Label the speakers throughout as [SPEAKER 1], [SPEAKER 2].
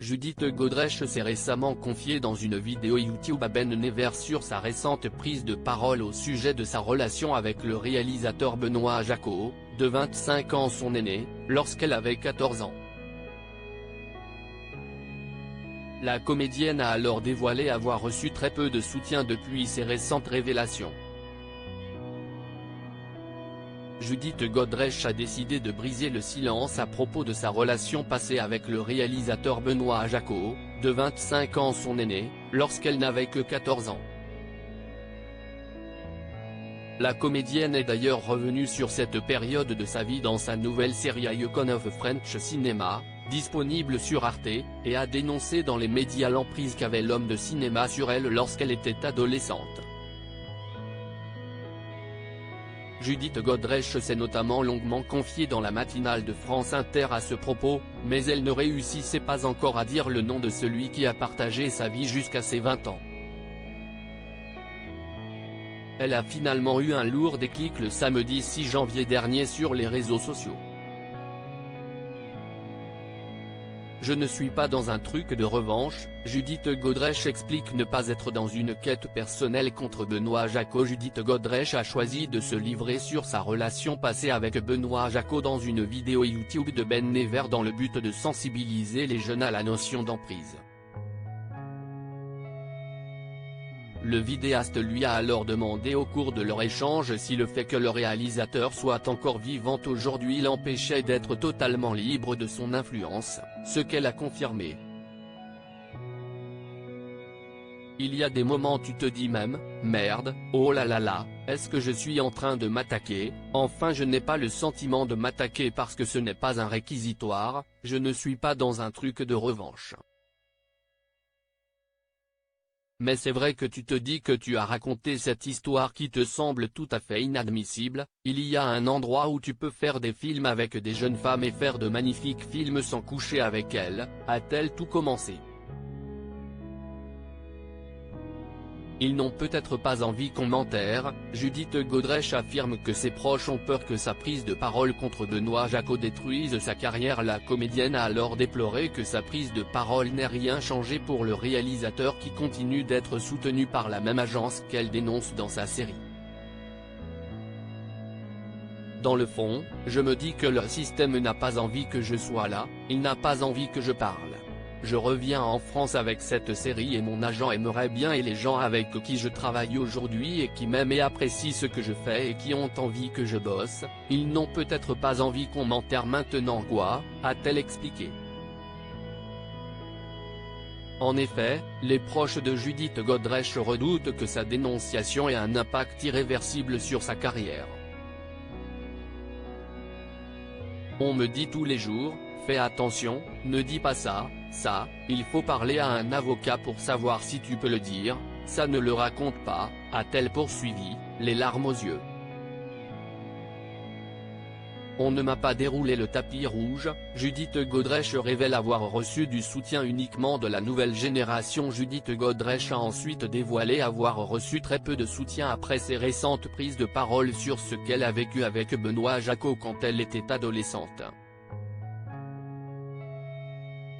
[SPEAKER 1] Judith Godrèche s'est récemment confiée dans une vidéo YouTube à Ben Never sur sa récente prise de parole au sujet de sa relation avec le réalisateur Benoît Jacot, de 25 ans son aîné, lorsqu'elle avait 14 ans. La comédienne a alors dévoilé avoir reçu très peu de soutien depuis ses récentes révélations. Judith Godrèche a décidé de briser le silence à propos de sa relation passée avec le réalisateur Benoît Jacot, de 25 ans son aîné, lorsqu'elle n'avait que 14 ans. La comédienne est d'ailleurs revenue sur cette période de sa vie dans sa nouvelle série Icon of French Cinema, disponible sur Arte, et a dénoncé dans les médias l'emprise qu'avait l'homme de cinéma sur elle lorsqu'elle était adolescente. Judith Godrèche s'est notamment longuement confiée dans la matinale de France Inter à ce propos, mais elle ne réussissait pas encore à dire le nom de celui qui a partagé sa vie jusqu'à ses 20 ans. Elle a finalement eu un lourd déclic le samedi 6 janvier dernier sur les réseaux sociaux. Je ne suis pas dans un truc de revanche, Judith Godrèche explique ne pas être dans une quête personnelle contre Benoît Jacot. Judith Godrèche a choisi de se livrer sur sa relation passée avec Benoît Jacot dans une vidéo YouTube de Ben Never dans le but de sensibiliser les jeunes à la notion d'emprise. Le vidéaste lui a alors demandé au cours de leur échange si le fait que le réalisateur soit encore vivant aujourd'hui l'empêchait d'être totalement libre de son influence, ce qu'elle a confirmé. Il y a des moments tu te dis même, merde, oh là là là, est-ce que je suis en train de m'attaquer? Enfin je n'ai pas le sentiment de m'attaquer parce que ce n'est pas un réquisitoire, je ne suis pas dans un truc de revanche. Mais c'est vrai que tu te dis que tu as raconté cette histoire qui te semble tout à fait inadmissible, il y a un endroit où tu peux faire des films avec des jeunes femmes et faire de magnifiques films sans coucher avec elles, a-t-elle tout commencé. Ils n'ont peut-être pas envie qu'on m'enterre, Judith Godrèche affirme que ses proches ont peur que sa prise de parole contre Benoît Jacot détruise sa carrière. La comédienne a alors déploré que sa prise de parole n'ait rien changé pour le réalisateur qui continue d'être soutenu par la même agence qu'elle dénonce dans sa série. Dans le fond, je me dis que le système n'a pas envie que je sois là, il n'a pas envie que je parle. Je reviens en France avec cette série et mon agent aimerait bien et les gens avec qui je travaille aujourd'hui et qui m'aiment et apprécient ce que je fais et qui ont envie que je bosse, ils n'ont peut-être pas envie qu'on m'enterre maintenant quoi, a-t-elle expliqué. En effet, les proches de Judith Godrèche redoutent que sa dénonciation ait un impact irréversible sur sa carrière. On me dit tous les jours, fais attention, ne dis pas ça, il faut parler à un avocat pour savoir si tu peux le dire, ça ne le raconte pas, a-t-elle poursuivi, les larmes aux yeux. On ne m'a pas déroulé le tapis rouge, Judith Godrèche révèle avoir reçu du soutien uniquement de la nouvelle génération. Judith Godrèche a ensuite dévoilé avoir reçu très peu de soutien après ses récentes prises de parole sur ce qu'elle a vécu avec Benoît Jacot quand elle était adolescente.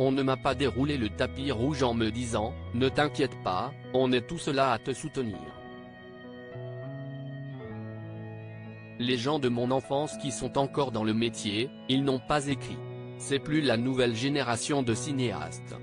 [SPEAKER 1] On ne m'a pas déroulé le tapis rouge en me disant, ne t'inquiète pas, on est tous là à te soutenir. Les gens de mon enfance qui sont encore dans le métier, ils n'ont pas écrit. C'est plus la nouvelle génération de cinéastes.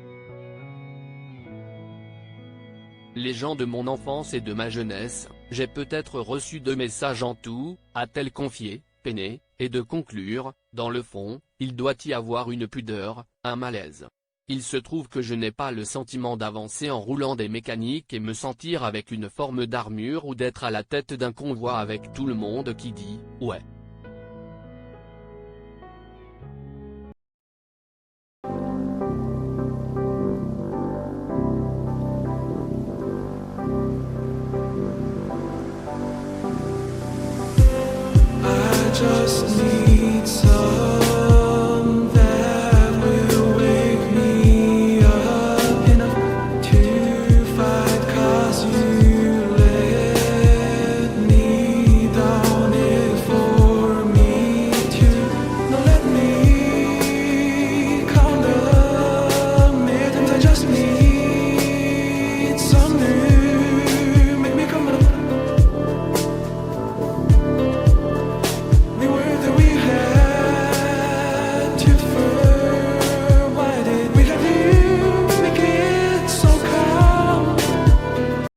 [SPEAKER 1] Les gens de mon enfance et de ma jeunesse, j'ai peut-être reçu 2 messages en tout, a-t-elle confié, peinée, et de conclure, dans le fond, il doit y avoir une pudeur, un malaise. Il se trouve que je n'ai pas le sentiment d'avancer en roulant des mécaniques et me sentir avec une forme d'armure ou d'être à la tête d'un convoi avec tout le monde qui dit « ouais ».
[SPEAKER 2] Just need some that will wake me up enough to fight, 'cause you let me down it for me to. Now let me count the midnight to